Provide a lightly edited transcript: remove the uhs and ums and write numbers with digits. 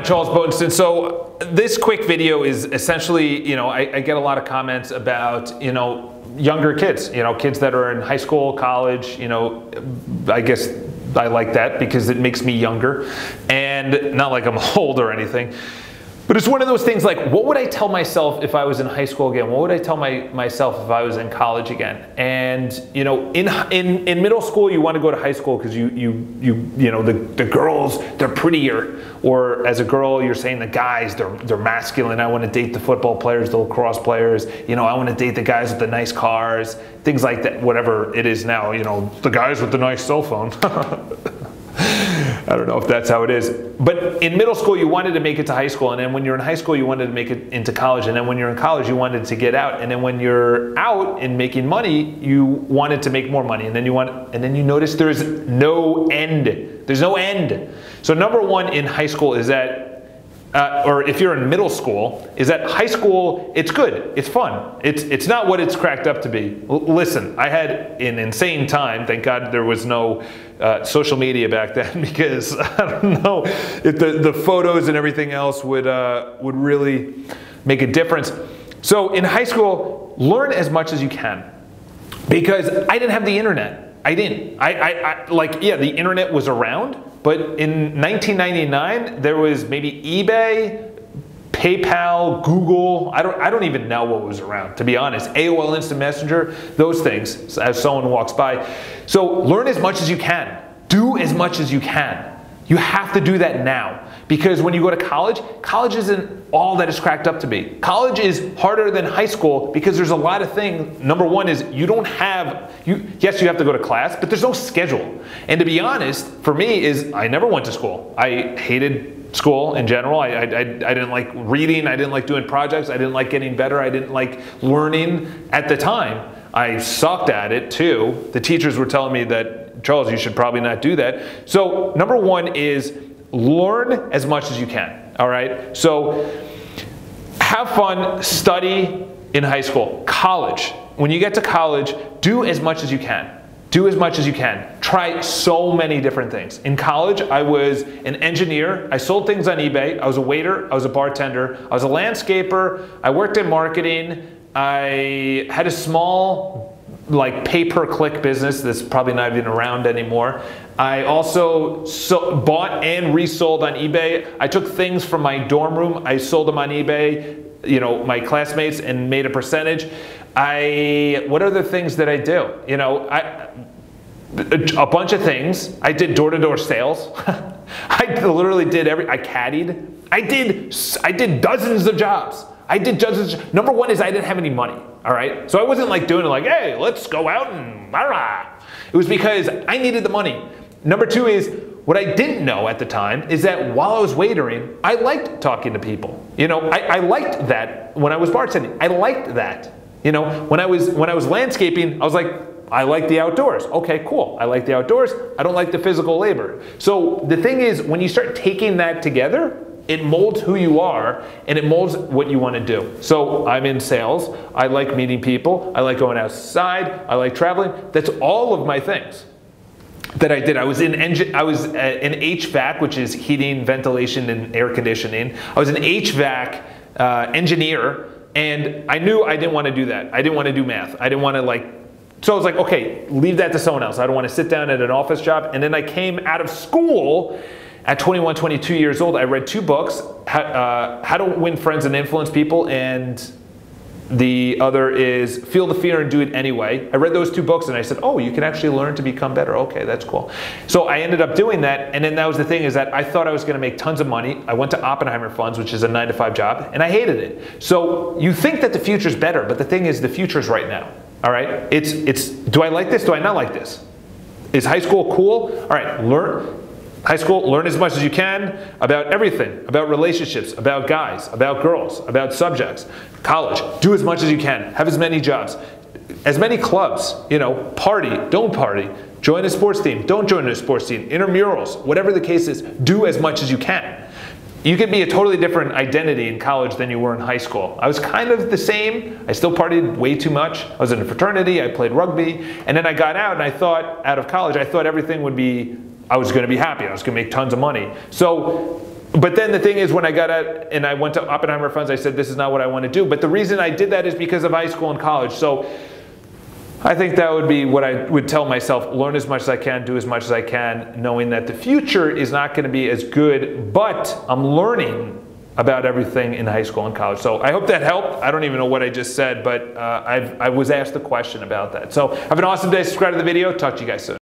Charles Botensten. So this quick video is essentially, I get a lot of comments about, younger kids, kids that are in high school, college, I guess I like that because it makes me younger, and not like I'm old or anything. But it's one of those things like, what would I tell myself if I was in high school again? What would I tell myself if I was in college again? And in middle school, you want to go to high school because the girls, they're prettier, or as a girl, you're saying the guys, they're masculine. I want to date the football players, the lacrosse players. I want to date the guys with the nice cars, things like that. Whatever it is now, the guys with the nice cell phone. I don't know if that's how it is. But in middle school, you wanted to make it to high school. And then when you're in high school, you wanted to make it into college. And then when you're in college, you wanted to get out. And then when you're out and making money, you wanted to make more money. And then you notice there's no end. There's no end. So number one in high school is that, or if you're in middle school, is that high school, it's good, it's fun. It's not what it's cracked up to be. Listen, I had an insane time. Thank God there was no social media back then, because I don't know if the photos and everything else would really make a difference. So in high school, learn as much as you can, because I didn't have the internet. I didn't. The internet was around, but in 1999, there was maybe eBay, PayPal, Google. I don't even know what was around, to be honest. AOL Instant Messenger, those things, as someone walks by. So learn as much as you can. Do as much as you can. You have to do that now. Because when you go to college, college isn't all that it's cracked up to be. College is harder than high school because there's a lot of things. Number one is yes, you have to go to class, but there's no schedule. And to be honest, for me, is I never went to school. I hated school in general. I didn't like reading. I didn't like doing projects. I didn't like getting better. I didn't like learning at the time. I sucked at it too. The teachers were telling me that, Charles, you should probably not do that. So number one is learn as much as you can, all right? So have fun, study in high school. College, when you get to college, do as much as you can. Do as much as you can. Try so many different things. In college, I was an engineer. I sold things on eBay. I was a waiter. I was a bartender. I was a landscaper. I worked in marketing. I had a small pay-per-click business that's probably not even around anymore. I also bought and resold on eBay. I took things from my dorm room. I sold them on eBay, my classmates, and made a percentage. What other things did I do? A bunch of things. I did door-to-door sales. I literally did I caddied. I did dozens of jobs. Number one is I didn't have any money, all right? So I wasn't doing it hey, let's go out and blah, blah. It was because I needed the money. Number two is, what I didn't know at the time is that while I was waitering, I liked talking to people. I liked that when I was bartending. I liked that. When I was landscaping, I was like, I like the outdoors. Okay, cool. I like the outdoors. I don't like the physical labor. So the thing is, when you start taking that together, it molds who you are, and it molds what you want to do. So I'm in sales. I like meeting people. I like going outside. I like traveling. That's all of my things that I did. I was in HVAC, which is heating, ventilation, and air conditioning. I was an HVAC engineer, and I knew I didn't want to do that. I didn't want to do math. I didn't want to so I was like, okay, leave that to someone else. I don't want to sit down at an office job. And then I came out of school. At 21, 22 years old, I read 2 books, How to Win Friends and Influence People, and the other is Feel the Fear and Do It Anyway. I read those 2 books and I said, oh, you can actually learn to become better. Okay, that's cool. So I ended up doing that, and then that was the thing, is that I thought I was gonna make tons of money. I went to Oppenheimer Funds, which is a 9-to-5 job, and I hated it. So you think that the future's better, but the thing is, the future's right now, all right? Do I like this? Do I not like this? Is high school cool? All right, high school, learn as much as you can about everything, about relationships, about guys, about girls, about subjects. College, do as much as you can. Have as many jobs, as many clubs, party, don't party. Join a sports team, don't join a sports team. Intramurals, whatever the case is, do as much as you can. You could be a totally different identity in college than you were in high school. I was kind of the same. I still partied way too much. I was in a fraternity, I played rugby, and then I got out, and out of college, I thought everything would be, I was gonna be happy. I was gonna make tons of money. So But then the thing is, when I got out and I went to Oppenheimer Funds, I said, this is not what I want to do. But the reason I did that is because of high school and college. So I think that would be what I would tell myself: learn as much as I can, do as much as I can, knowing that the future is not going to be as good, but I'm learning about everything in high school and college. So I hope that helped. I don't even know what I just said, but I was asked a question about that. So have an awesome day. Subscribe to the video. Talk to you guys soon.